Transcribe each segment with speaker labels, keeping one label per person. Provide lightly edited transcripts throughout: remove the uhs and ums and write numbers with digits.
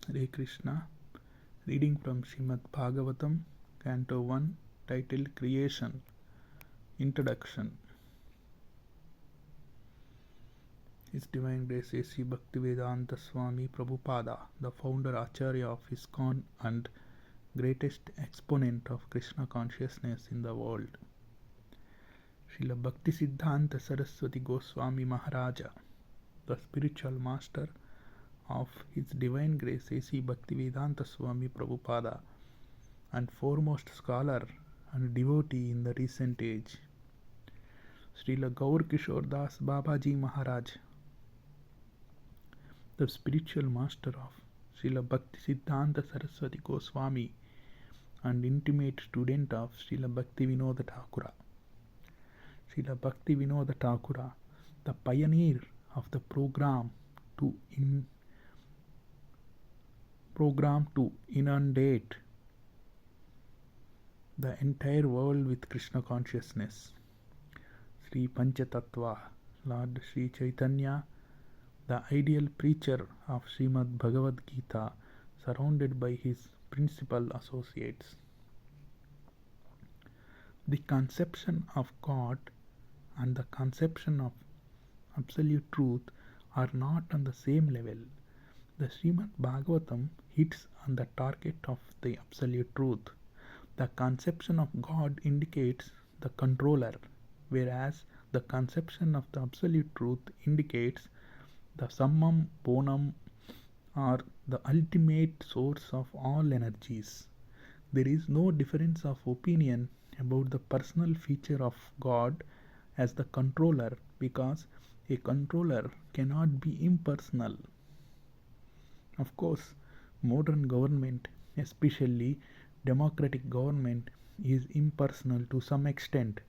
Speaker 1: Hare Krishna. Reading from Srimad Bhagavatam, Canto 1, titled Creation. Introduction. His Divine Grace A.C. Bhaktivedanta Swami Prabhupada, the founder Acharya of ISKCON and greatest exponent of Krishna consciousness in the world. Srila Bhaktisiddhanta Saraswati Goswami Maharaja, the spiritual master of His Divine Grace A.C. Bhaktivedanta Swami Prabhupada and foremost scholar and devotee in the recent age. Srila Gaur Kishore Das Babaji Maharaj, the spiritual master of Srila Bhaktisiddhanta Saraswati Goswami and intimate student of Srila Bhakti Vinoda Thakura. Srila Bhakti Vinoda Thakura, the pioneer of the program to inundate the entire world with Krishna consciousness. Sri Panchatattva, Lord Sri Chaitanya, the ideal preacher of Srimad Bhagavad Gita, surrounded by his principal associates. The conception of God and the conception of absolute truth are not on the same level. The Srimad Bhagavatam hits on the target of the absolute truth. The conception of God indicates the controller, whereas the conception of the absolute truth indicates the summum bonum, or the ultimate source of all energies. There is no difference of opinion about the personal feature of God as the controller, because a controller cannot be impersonal. Of course, modern government, especially democratic government, is impersonal to some extent,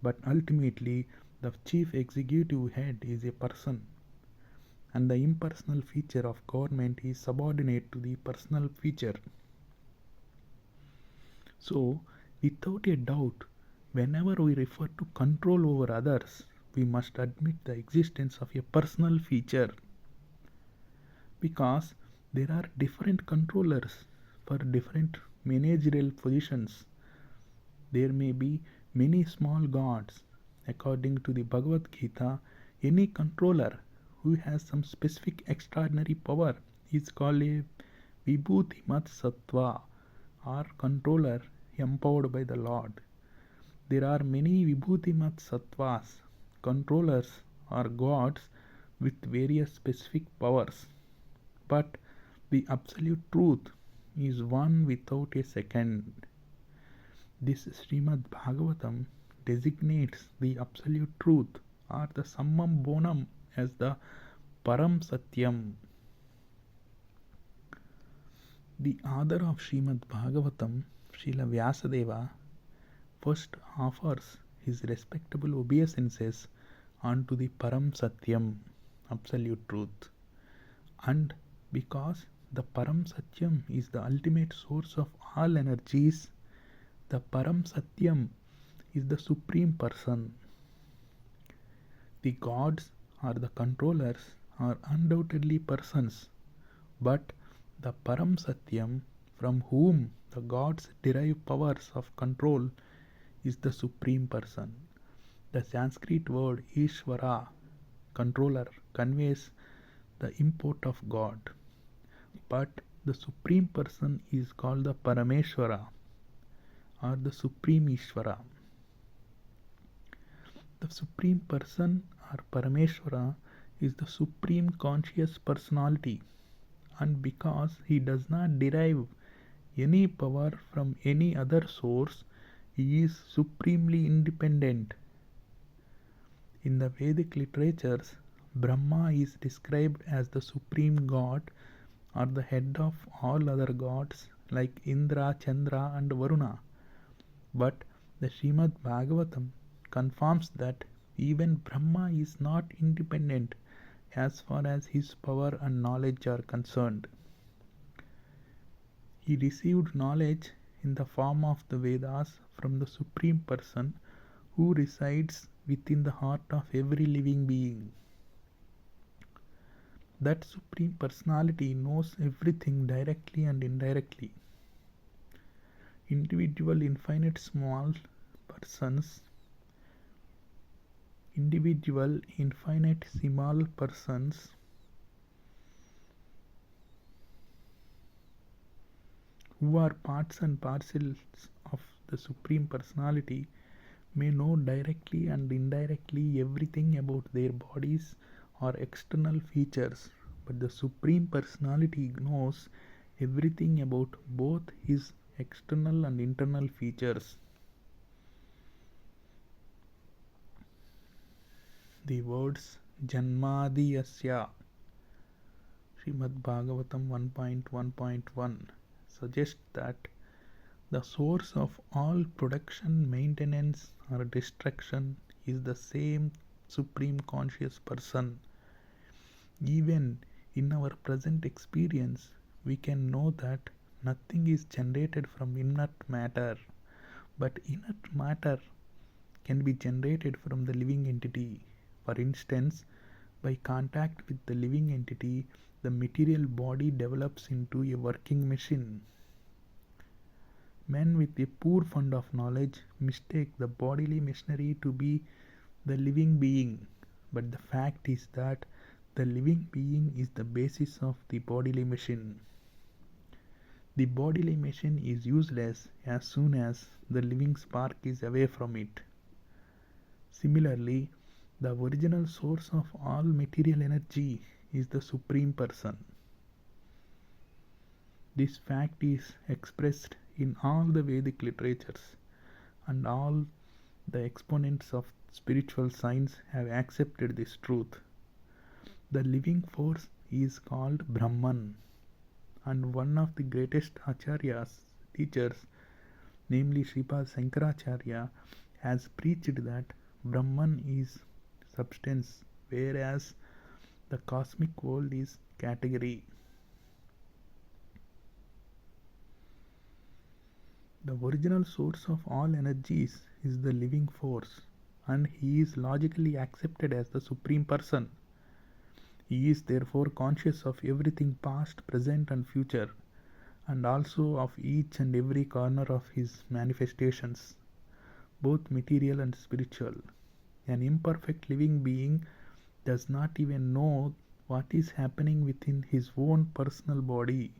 Speaker 1: but ultimately the chief executive head is a person, and the impersonal feature of government is subordinate to the personal feature. So, without a doubt, whenever we refer to control over others, we must admit the existence of a personal feature, because there are different controllers for different managerial positions. There may be many small gods. According to the Bhagavad Gita, any controller who has some specific extraordinary power is called a Vibhutimat Sattva, or controller empowered by the Lord. There are many Vibhutimat Sattvas, controllers or gods with various specific powers. But the absolute truth is one without a second. This Srimad Bhagavatam designates the absolute truth or the summum bonum as the Param Satyam. The author of Srimad Bhagavatam, Srila Vyasadeva, first offers his respectable obeisances unto the Param Satyam, absolute truth. And because the Param Satyam is the ultimate source of all energies, the Param Satyam is the Supreme Person. The gods or the controllers are undoubtedly persons, but the Param Satyam, from whom the gods derive powers of control, is the Supreme Person. The Sanskrit word Ishvara, controller, conveys the import of God, but the Supreme Person is called the Parameshvara, or the Supreme Ishvara. The Supreme Person or Parameshvara is the Supreme Conscious Personality, and because he does not derive any power from any other source, he is supremely independent. In the Vedic literatures, Brahma is described as the supreme god, or the head of all other gods like Indra, Chandra and Varuna. But the Srimad Bhagavatam confirms that even Brahma is not independent as far as his power and knowledge are concerned. He received knowledge in the form of the Vedas from the Supreme Person who resides within the heart of every living being. That Supreme Personality knows everything directly and indirectly. Individual infinite small persons, individual infinite small persons who are parts and parcels of the Supreme Personality may know directly and indirectly everything about their bodies or external features, but the Supreme Personality knows everything about both his external and internal features. The words Janmadi Yasya Srimad Bhagavatam 1.1.1 suggest that the source of all production, maintenance, or destruction is the same Supreme Conscious Person. Even in our present experience, we can know that nothing is generated from inert matter, but inert matter can be generated from the living entity. For instance, by contact with the living entity, the material body develops into a working machine. Men with a poor fund of knowledge mistake the bodily machinery to be the living being, but the fact is that the living being is the basis of the bodily machine. The bodily machine is useless as soon as the living spark is away from it. Similarly, the original source of all material energy is the Supreme Person. This fact is expressed in all the Vedic literatures, and all the exponents of spiritual science have accepted this truth. The living force is called Brahman, and one of the greatest acharyas, teachers, namely Sripad Shankaracharya, has preached that Brahman is substance, whereas the cosmic world is category. The original source of all energies is the living force, and he is logically accepted as the Supreme Person. He is therefore conscious of everything past, present, and future, and also of each and every corner of his manifestations, both material and spiritual. An imperfect living being does not even know what is happening within his own personal body.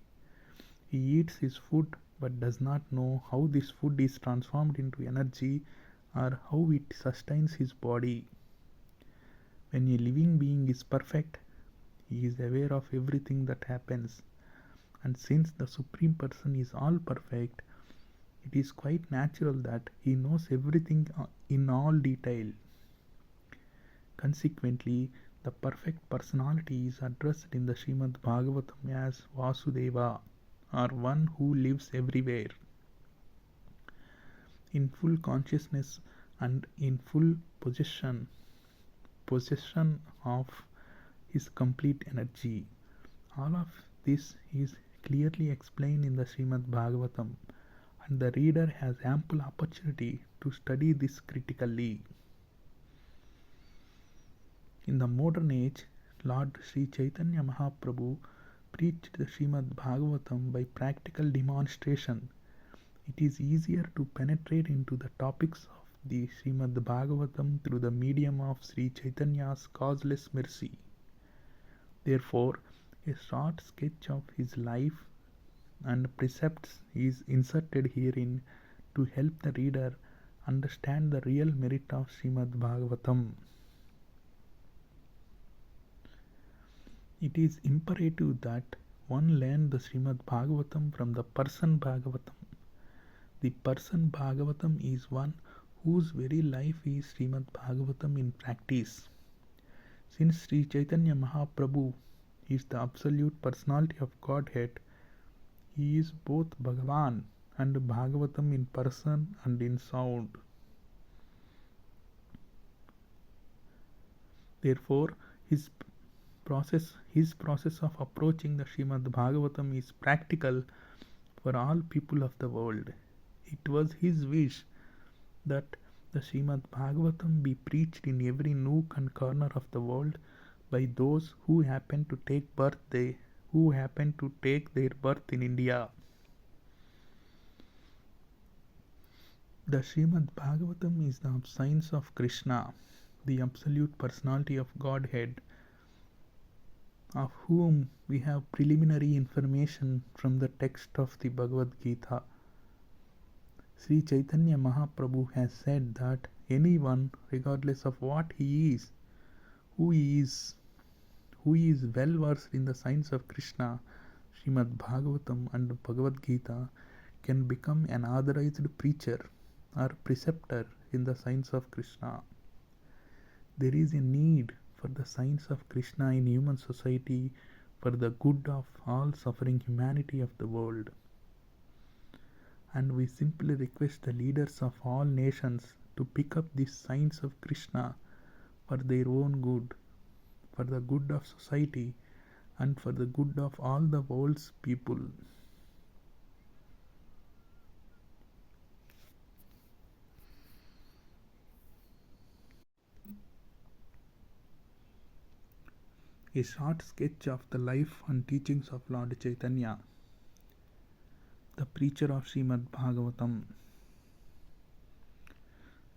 Speaker 1: He eats his food but does not know how this food is transformed into energy or how it sustains his body. When a living being is perfect, he is aware of everything that happens, and since the Supreme Person is all perfect, it is quite natural that he knows everything in all detail. Consequently, the perfect personality is addressed in the Srimad Bhagavatam as Vasudeva, or one who lives everywhere. In full consciousness and in full possession of his complete energy. All of this is clearly explained in the Srimad Bhagavatam, and the reader has ample opportunity to study this critically. In the modern age, Lord Sri Chaitanya Mahaprabhu preached the Srimad Bhagavatam by practical demonstration. It is easier to penetrate into the topics of the Srimad Bhagavatam through the medium of Sri Chaitanya's causeless mercy. Therefore, a short sketch of his life and precepts is inserted herein to help the reader understand the real merit of Srimad Bhagavatam. It is imperative that one learn the Srimad Bhagavatam from the Person Bhagavatam. The Person Bhagavatam is one whose very life is Srimad Bhagavatam in practice. Since Sri Chaitanya Mahaprabhu is the absolute personality of Godhead, he is both Bhagavan and Bhagavatam in person and in sound. Therefore, his process of approaching the Srimad Bhagavatam is practical for all people of the world. It was his wish that the Srimad Bhagavatam be preached in every nook and corner of the world by those who happen to take their birth in India. The Srimad Bhagavatam is the science of Krishna, the absolute personality of Godhead, of whom we have preliminary information from the text of the Bhagavad Gita. Sri Chaitanya Mahaprabhu has said that anyone, regardless of what he is, who is well versed in the science of Krishna, Srimad Bhagavatam and Bhagavad Gita, can become an authorized preacher or preceptor in the science of Krishna. There is a need for the science of Krishna in human society for the good of all suffering humanity of the world. And we simply request the leaders of all nations to pick up this science of Krishna for their own good, for the good of society, and for the good of all the world's people. A short sketch of the life and teachings of Lord Chaitanya, the preacher of Srimad Bhagavatam.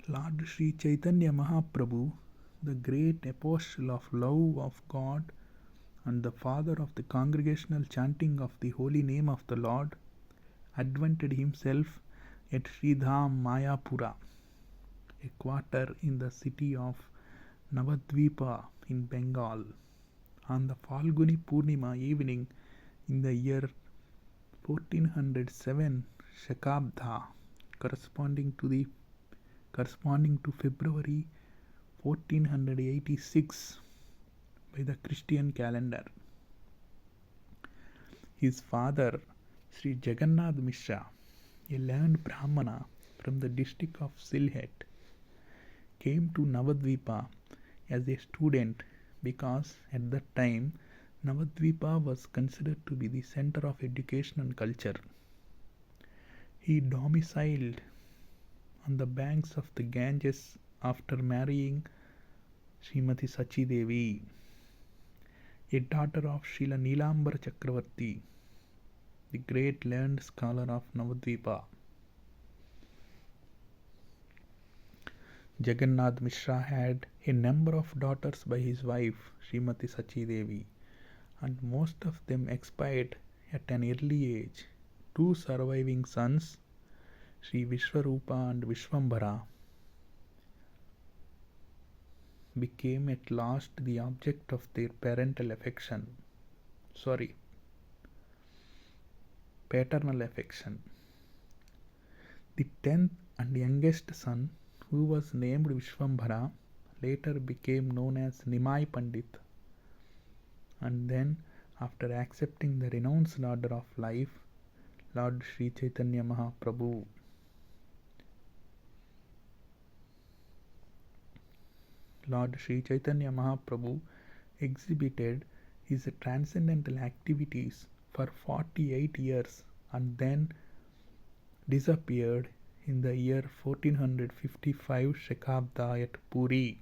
Speaker 1: Lord Sri Chaitanya Mahaprabhu, the great apostle of love of God and the father of the congregational chanting of the holy name of the Lord, advented himself at Sridham Mayapura, a quarter in the city of Navadvipa in Bengal, on the Falguni Purnima evening in the year 1407 Shakabda, corresponding to February 1486 by the Christian calendar. His father, Sri Jagannath Mishra, a learned Brahmana from the district of Sylhet, came to Navadvipa as a student because at that time Navadvipa was considered to be the center of education and culture. He domiciled on the banks of the Ganges after marrying Srimati Sachi Devi, a daughter of Srila Neelambar Chakravarti, the great learned scholar of Navadvipa. Jagannath Mishra had a number of daughters by his wife Srimati Sachi Devi, and most of them expired at an early age. Two surviving sons, Sri Vishwarupa and Vishwambara, became at last the object of their paternal affection. The 10th and youngest son, who was named Vishwambara, later became known as Nimai Pandit, and then, after accepting the renounced order of life, Lord Sri Chaitanya Mahaprabhu exhibited his transcendental activities for 48 years and then disappeared in the year 1455 Shakabda at Puri.